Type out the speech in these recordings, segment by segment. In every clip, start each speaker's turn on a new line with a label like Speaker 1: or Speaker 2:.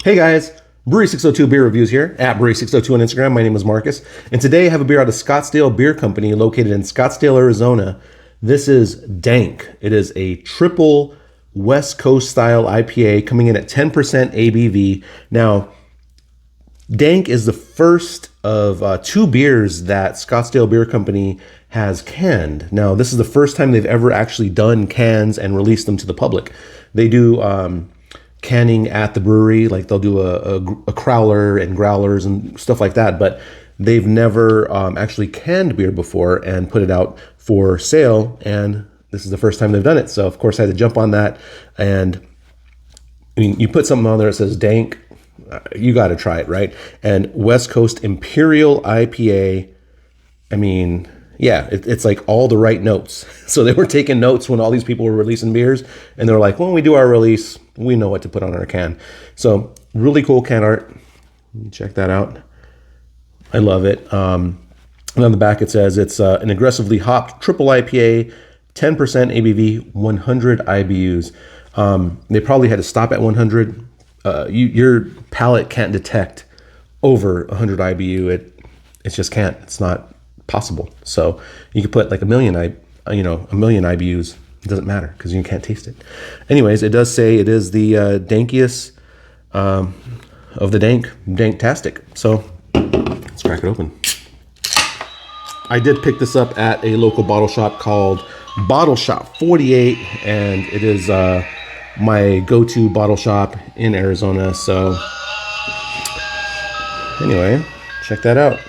Speaker 1: Hey guys, Brewery 602 Beer Reviews here at Brewery 602 on Instagram. My name is Marcus, and today I have a beer out of Scottsdale Beer Company located in Scottsdale, Arizona. This is DANK. It is a triple West Coast style IPA coming in at 10% ABV. Now, DANK is the first of two beers that Scottsdale Beer Company has canned. Now, this is the first time they've ever actually done cans and released them to the public. They do canning at the brewery, like they'll do a crowler and growlers and stuff like that, but they've never actually canned beer before and put it out for sale, and this is the first time they've done it. So of course I had to jump on that, and I mean, you put something on there that says DANK, you got to try it, right? And West Coast Imperial IPA, I mean, yeah, it's like all the right notes. So they were taking notes when all these people were releasing beers, and they were like, when we do our release, we know what to put on our can. So really cool can art. Check that out. I love it. And on the back it says it's an aggressively hopped triple IPA, 10% ABV, 100 IBUs. They probably had to stop at 100. Your palate can't detect over 100 IBU. It just can't. It's not possible. So you could put like a million IBUs. It doesn't matter because you can't taste it. Anyways, it does say it is the dankiest of the danktastic. So let's crack it open. I did pick this up at a local bottle shop called Bottle Shop 48, and it is my go-to bottle shop in Arizona. So anyway, check that out.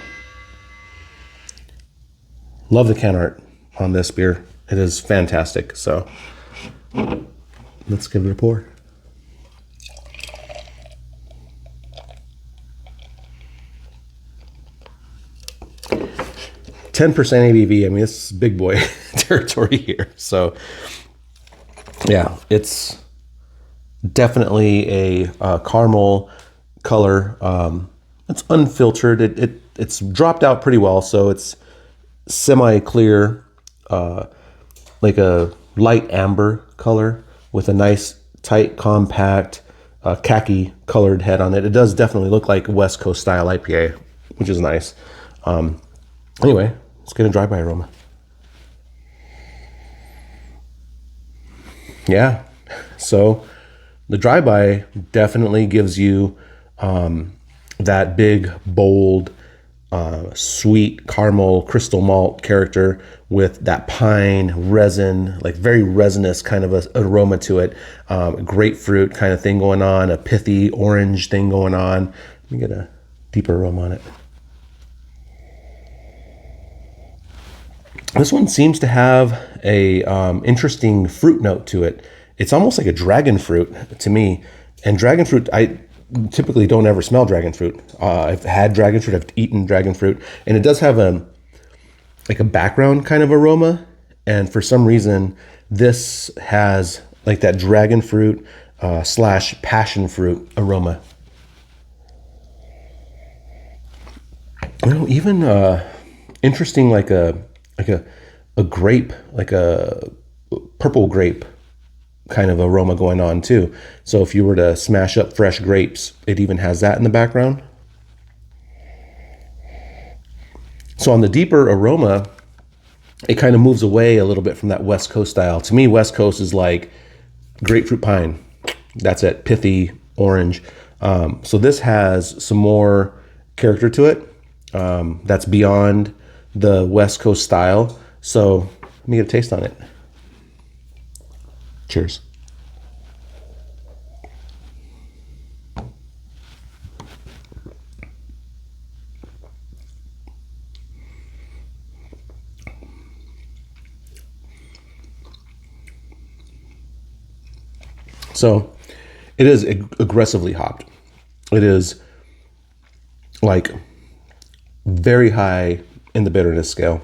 Speaker 1: Love the can art on this beer. It is fantastic. So let's give it a pour. $10% ABV. I mean, it's big boy territory here. So yeah, it's definitely a caramel color. It's unfiltered. It's dropped out pretty well. So it's semi-clear, like a light amber color with a nice, tight, compact, khaki colored head on it. It does definitely look like a West Coast style IPA, which is nice. Anyway, let's get a dry-by aroma. Yeah, so the dry-by definitely gives you that big, bold, sweet caramel crystal malt character with that pine resin, like very resinous kind of a aroma to it. Grapefruit kind of thing going on, a pithy orange thing going on. Let me get a deeper aroma on it. This one seems to have a interesting fruit note to it. It's almost like a dragon fruit to me. And dragon fruit, I typically don't ever smell dragon fruit. I've had dragon fruit, I've eaten dragon fruit, and it does have a background kind of aroma. And for some reason, this has like that dragon fruit / passion fruit aroma. You know, even interesting, like a grape, like a purple grape kind of aroma going on too. So if you were to smash up fresh grapes, it even has that in the background. So on the deeper aroma, it kind of moves away a little bit from that West Coast style. To me, West Coast is like grapefruit pine. That's it, pithy orange. So this has some more character to it. That's beyond the West Coast style. So let me get a taste on it. Cheers. So it is aggressively hopped. It is like very high in the bitterness scale.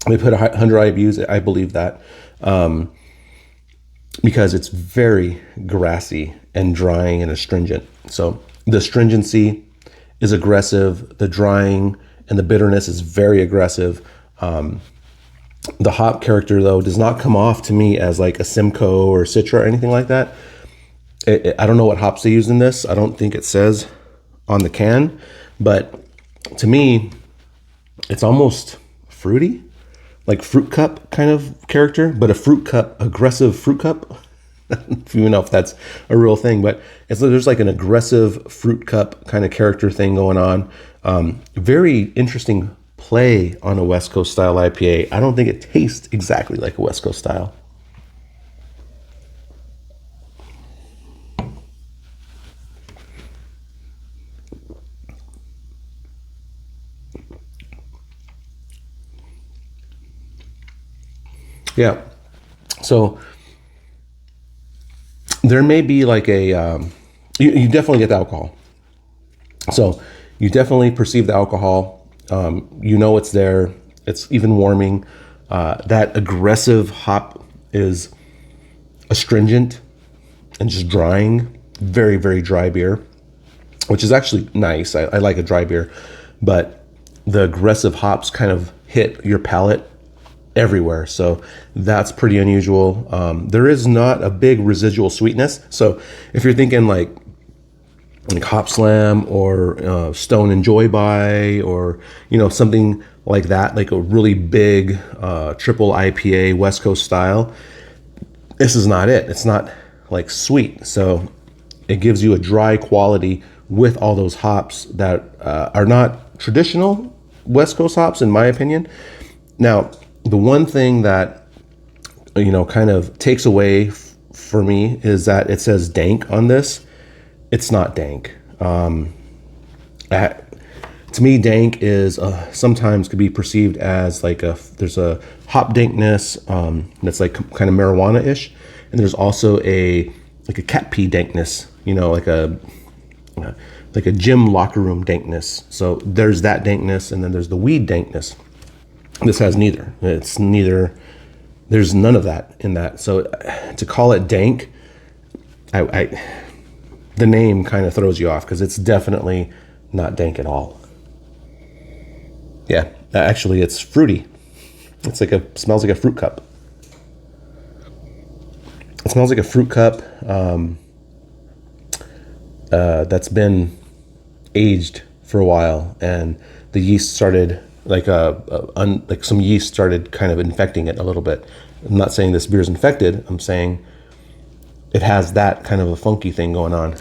Speaker 1: They put 100 IBUs, I believe that, because it's very grassy and drying and astringent. So the astringency is aggressive, the drying and the bitterness is very aggressive. The hop character, though, does not come off to me as like a Simcoe or Citra or anything like that. I don't know what hops they use in this. I don't think it says on the can, but to me, it's almost fruity, like fruit cup kind of character, but a fruit cup, aggressive fruit cup. I don't even know if that's a real thing, but there's like an aggressive fruit cup kind of character thing going on. Very interesting play on a West Coast style IPA. I don't think it tastes exactly like a West Coast style. Yeah. So there may be like you definitely get the alcohol. So you definitely perceive the alcohol. You know it's there. It's even warming. That aggressive hop is astringent and just drying. Very, very dry beer, which is actually nice. I like a dry beer, but the aggressive hops kind of hit your palate everywhere. So that's pretty unusual. There is not a big residual sweetness. So if you're thinking like Hop Slam or Stone and Joy By, or something like that, like a really big triple IPA West Coast style, this is not it. It's not like sweet. So it gives you a dry quality with all those hops that are not traditional West Coast hops, in my opinion. Now, the one thing that kind of takes away for me is that it says DANK on this. It's not DANK. To me, DANK is sometimes could be perceived as like there's a hop dankness that's like kind of marijuana-ish, and there's also a cat pee dankness, like a gym locker room dankness. So there's that dankness, and then there's the weed dankness. This has neither. It's neither. There's none of that in that. So to call it dank, the name kind of throws you off, because it's definitely not dank at all. Yeah, actually, it's fruity. It's smells like a fruit cup. It smells like a fruit cup that's been aged for a while, and the yeast started like some yeast started kind of infecting it a little bit. I'm not saying this beer is infected. I'm saying it has that kind of a funky thing going on.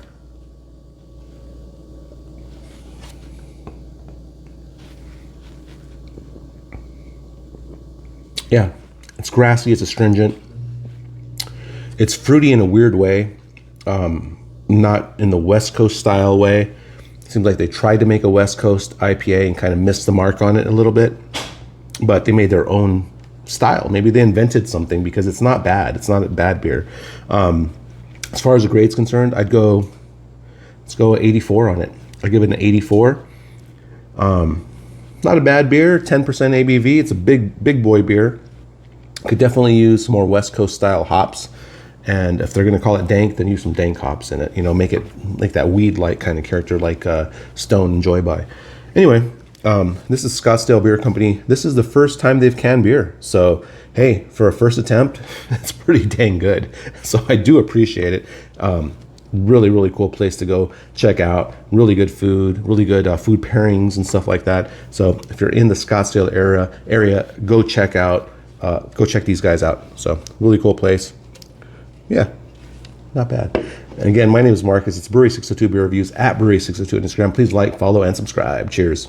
Speaker 1: Yeah, it's grassy, it's astringent. It's fruity in a weird way, not in the West Coast style way. Seems like they tried to make a West Coast IPA and kind of missed the mark on it a little bit, but they made their own style. Maybe they invented something, because it's not bad. It's not a bad beer. As far as the grade's concerned, let's go 84 on it. I give it an 84. Not a bad beer, 10% ABV. It's a big boy beer. Could definitely use some more West Coast style hops. And if they're going to call it dank, then use some dank hops in it. Make it like that weed-like kind of character, like Stone and Joy By. Anyway, this is Scottsdale Beer Company. This is the first time they've canned beer. So, hey, for a first attempt, it's pretty dang good. So I do appreciate it. Really, really cool place to go check out. Really good food, really good food pairings and stuff like that. So if you're in the Scottsdale area, go check these guys out. So really cool place. Yeah, not bad. And again, my name is Marcus. It's Brewery 602 Beer Reviews, at Brewery 602 on Instagram. Please like, follow, and subscribe. Cheers.